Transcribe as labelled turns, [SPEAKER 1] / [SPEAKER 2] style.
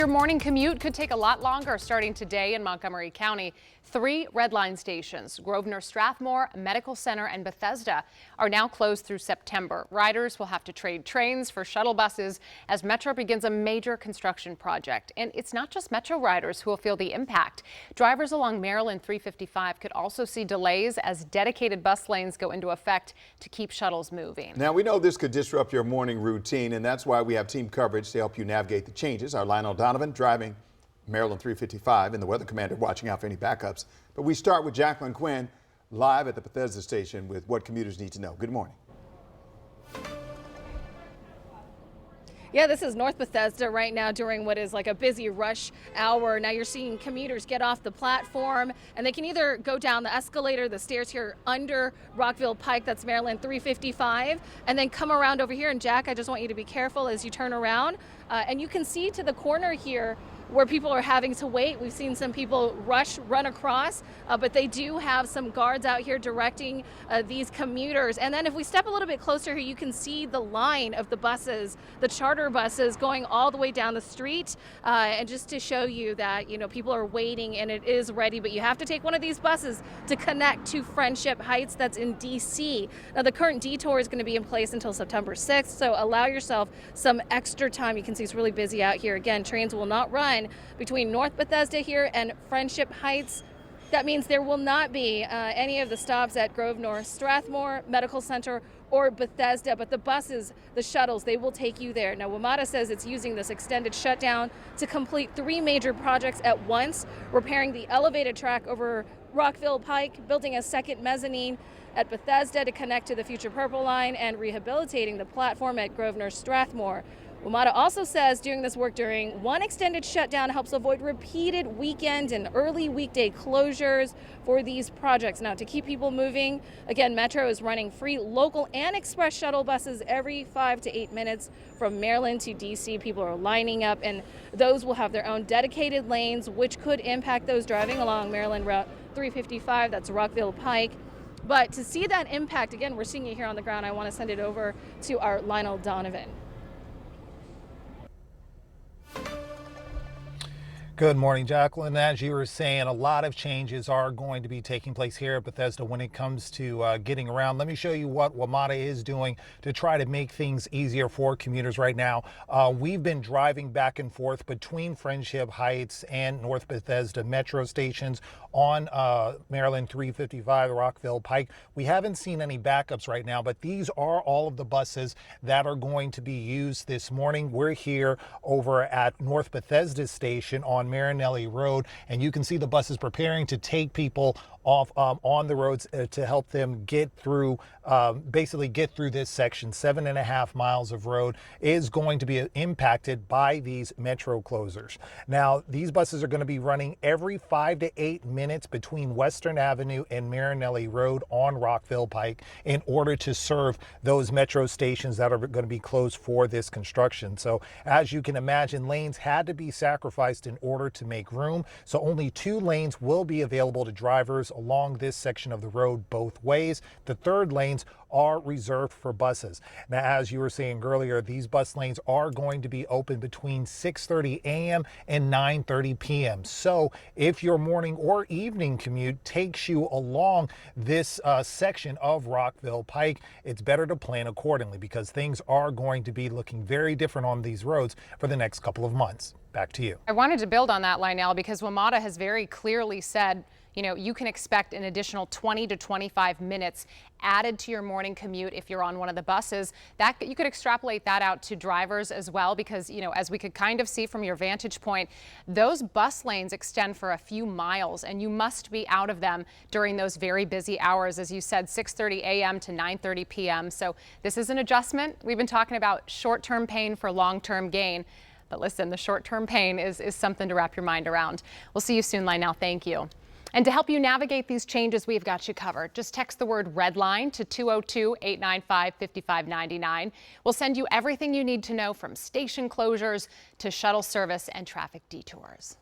[SPEAKER 1] Your morning commute could take a lot longer starting today in Montgomery County. 3 red line stations, Grosvenor, Strathmore, Medical Center, and Bethesda, are now closed through September. Riders will have to trade trains for shuttle buses as Metro begins a major construction project. And it's not just Metro riders who will feel the impact. Drivers along Maryland 355 could also see delays as dedicated bus lanes go into effect to keep shuttles moving.
[SPEAKER 2] Now, we know this could disrupt your morning routine, and that's why we have team coverage to help you navigate the changes. Our Lionel Donovan driving Maryland 355 and the weather commander watching out for any backups. But we start with Jacqueline Quinn live at the Bethesda station with what commuters need to know. Good morning.
[SPEAKER 3] Yeah, this is North Bethesda right now during what is like a busy rush hour. Now you're seeing commuters get off the platform and they can either go down the escalator, the stairs here under Rockville Pike, that's Maryland 355, and then come around over here. And Jack, I just want you to be careful as you turn around. And you can see to the corner here where people are having to wait. We've seen some people run across, but they do have some guards out here directing these commuters. And then if we step a little bit closer here, you can see the line of the buses, the charter buses going all the way down the street. And just to show you that, you know, people are waiting and it is ready, but you have to take one of these buses to connect to Friendship Heights, that's in DC. Now the current detour is going to be in place until September 6th, so allow yourself some extra time. You can see it's really busy out here. Again, trains will not run between North Bethesda here and Friendship Heights. That means there will not be any of the stops at Grosvenor, Strathmore, Medical Center, or Bethesda, but the buses, the shuttles, they will take you there. Now, WMATA says it's using this extended shutdown to complete 3 major projects at once, repairing the elevated track over Rockville Pike, building a second mezzanine at Bethesda to connect to the future Purple Line, and rehabilitating the platform at Grosvenor, Strathmore. WMATA also says doing this work during one extended shutdown helps avoid repeated weekend and early weekday closures for these projects. Now, to keep people moving, again, Metro is running free local and express shuttle buses every 5 to 8 minutes from Maryland to DC. People are lining up, and those will have their own dedicated lanes, which could impact those driving along Maryland Route 355, that's Rockville Pike. But to see that impact, again, we're seeing it here on the ground. I want to send it over to our Lionel Donovan.
[SPEAKER 4] Good morning, Jacqueline. As you were saying, a lot of changes are going to be taking place here at Bethesda when it comes to getting around. Let me show you what WMATA is doing to try to make things easier for commuters right now. We've been driving back and forth between Friendship Heights and North Bethesda metro stations on Maryland 355, Rockville Pike. We haven't seen any backups right now, but these are all of the buses that are going to be used this morning. We're here over at North Bethesda station on Marinelli Road, and you can see the buses preparing to take people off on the roads to help them get through, basically get through this section. 7.5 miles of road is going to be impacted by these metro closures. Now, these buses are going to be running every 5 to 8 minutes between Western Avenue and Marinelli Road on Rockville Pike in order to serve those metro stations that are going to be closed for this construction. So as you can imagine, lanes had to be sacrificed in order to make room. So only 2 lanes will be available to drivers along this section of the road both ways. The 3rd lanes are reserved for buses. Now, as you were saying earlier, these bus lanes are going to be open between 6:30 a.m. and 9:30 p.m. So if your morning or evening commute takes you along this section of Rockville Pike, it's better to plan accordingly because things are going to be looking very different on these roads for the next couple of months. Back to you.
[SPEAKER 1] I wanted to build on that, Lionel, because WMATA has very clearly said, you know, you can expect an additional 20 to 25 minutes added to your morning commute if you're on one of the buses. That you could extrapolate that out to drivers as well, because, you know, as we could kind of see from your vantage point, those bus lanes extend for a few miles, and you must be out of them during those very busy hours, as you said, 6:30 a.m. to 9:30 p.m. So this is an adjustment. We've been talking about short-term pain for long-term gain. But listen, the short-term pain is something to wrap your mind around. We'll see you soon, Lionel. Thank you. And to help you navigate these changes, we've got you covered. Just text the word REDLINE to 202-895-5599. We'll send you everything you need to know, from station closures to shuttle service and traffic detours.